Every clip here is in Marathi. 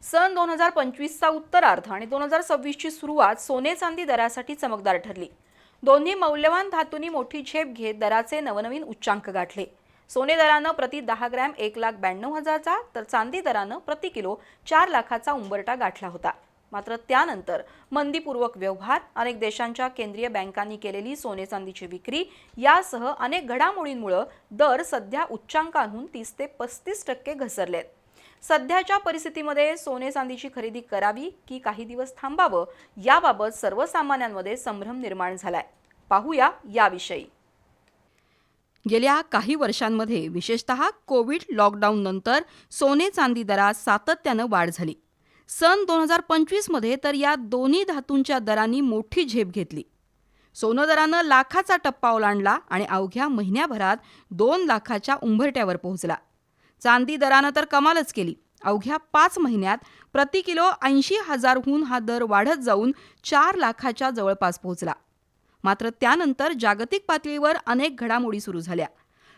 सन 2025चा उत्तरार्ध आणि 2026ची सुरुवात सोने चांदी दरासाठी चमकदार ठरली। दोन्ही मौल्यवान धातूंनी मोठी झेप घेत दराचे नवनवीन उच्चांक गाठले। सोने दरानं प्रति 10 ग्रॅम 1,92,000चा तर चांदी दरानं प्रति किलो 4 लाखाचा उंबरठा गाठला होता। मात्र त्यानंतर मंदीपूर्वक व्यवहार, अनेक देशांच्या केंद्रीय बँकांनी केलेली सोने चांदीची विक्री यासह अनेक घडामोडींमुळे दर सध्या उच्चांकांहून 30 ते 35% घसरलेत। सध्याच्या परिस्थितीमध्ये सोने चांदीची खरेदी करावी की काही दिवस थांबावं याबाबत सर्वसामान्यांमध्ये संभ्रम निर्माण झालाय। पाहूया याविषयी। गेल्या काही वर्षांमध्ये विशेषतः कोविड लॉकडाऊन नंतर सोने चांदी दरात सातत्यानं वाढ झाली। सन 2025 मध्ये तर या दोन्ही धातूंच्या दरांनी मोठी झेप घेतली। सोनं दरानं लाखाचा टप्पा ओलांडला आणि अवघ्या महिन्याभरात 2 लाखाच्या उंबरठ्यावर पोहोचला। चांदी दरानं तर कमालच केली। अवघ्या 5 महिन्यात प्रति किलो 80,000हून हा दर वाढत जाऊन 4 लाखाच्या जवळपास पोहोचला। मात्र त्यानंतर जागतिक पातळीवर अनेक घडामोडी सुरू झाल्या।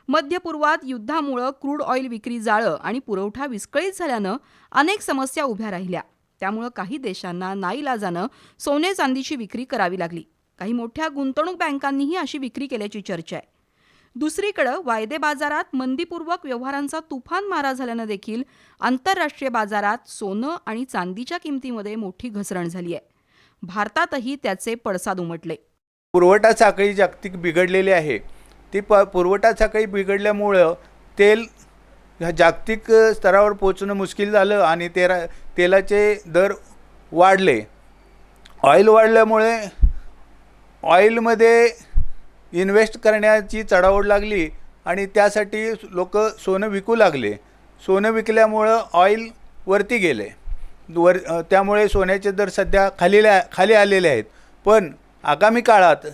मध्य पूर्वात युद्धामुळे क्रूड ऑइल विक्री जाळं आणि पुरवठा विस्कळीत झाल्यानं अनेक समस्या उभ्या राहिल्या। त्यामुळे काही देशांना नाईलाजानं सोने चांदीची विक्री करावी लागली। काही मोठ्या गुंतवणूक बँकांनीही अशी विक्री केल्याची चर्चा आहे। दुसरीकडे वायदे बाजारात मंदीपूर्वक व्यवहारांचा तुफान मारा झाल्यानं देखील आंतरराष्ट्रीय बाजारात सोनं आणि चांदीच्या किमतीमध्ये मोठी घसरण झाली आहे। भारतातही त्याचे पडसाद उमटले। पुरवठा साखळी जागतिक बिघडलेली आहे। ती पुरवठा साखळी बिघडल्यामुळं तेल जागतिक स्तरावर पोहोचणं मुश्किल झालं आणि तेलाचे दर वाढले। ऑइल वाढल्यामुळे ऑइलमध्ये इन्व्हेस्ट करण्याची चढाओढ लागली आणि त्यासाठी लोक सोनं विकू लागले। सोनं विकल्यामुळं ऑइल वरती गेले त्यामुळे सोन्याचे दर सध्या खाली आलेले आहेत। पण आगामी काळात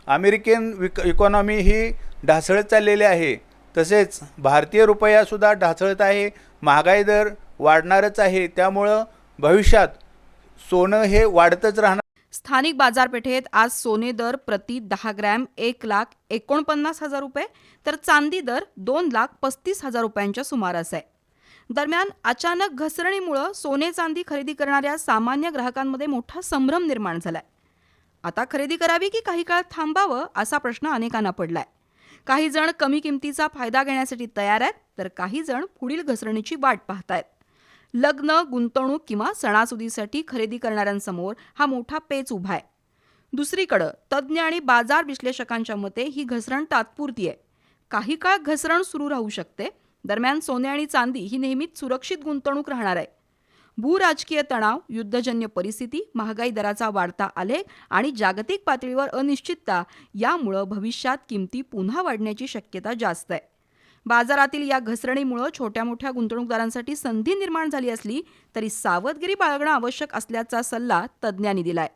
अमेरिकन इकॉनॉमी ही ढासळत चाललेली आहे। तसेच भारतीय रुपयासुद्धा ढासळत आहे। महागाई दर वाढणारच आहे। त्यामुळं भविष्यात सोनं हे वाढतच राहणार। स्थानिक बाजारपेठेत आज सोने दर प्रति 10 ग्रॅम 1,49,000 रुपये तर चांदी दर 2,35,000 रुपयांच्या सुमारास आहे। दरम्यान अचानक घसरणीमुळे सोने चांदी खरेदी करणाऱ्या सामान्य ग्राहकांमध्ये मोठा संभ्रम निर्माण झालाय। आता खरेदी करावी की काही काळ थांबावं असा प्रश्न अनेकांना पडलाय। काही जण कमी किमतीचा फायदा घेण्यासाठी तयार आहेत तर काही जण पुढील घसरणीची वाट पाहतायत। लग्न, गुंतवणूक किंवा सणासुदीसाठी खरेदी करणाऱ्यांसमोर हा मोठा पेच उभा आहे। दुसरीकडे तज्ज्ञ आणि बाजार विश्लेषकांच्या मते ही घसरण तात्पुरती आहे। काही काळ घसरण सुरू राहू शकते। दरम्यान सोने आणि चांदी ही नेहमीच सुरक्षित गुंतवणूक राहणार आहे। भूराजकीय तणाव, युद्धजन्य परिस्थिती, महागाई दराचा वाढता आलेख आणि जागतिक पातळीवर अनिश्चितता यामुळे भविष्यात किमती पुन्हा वाढण्याची शक्यता जास्त आहे। बाजारातील या घसरणीमुळे छोट्या मोठ्या गुंतवणूकदारांसाठी संधी निर्माण झाली असली तरी सावधगिरी बाळगणं आवश्यक असल्याचा सल्ला तज्ज्ञांनी दिलाय।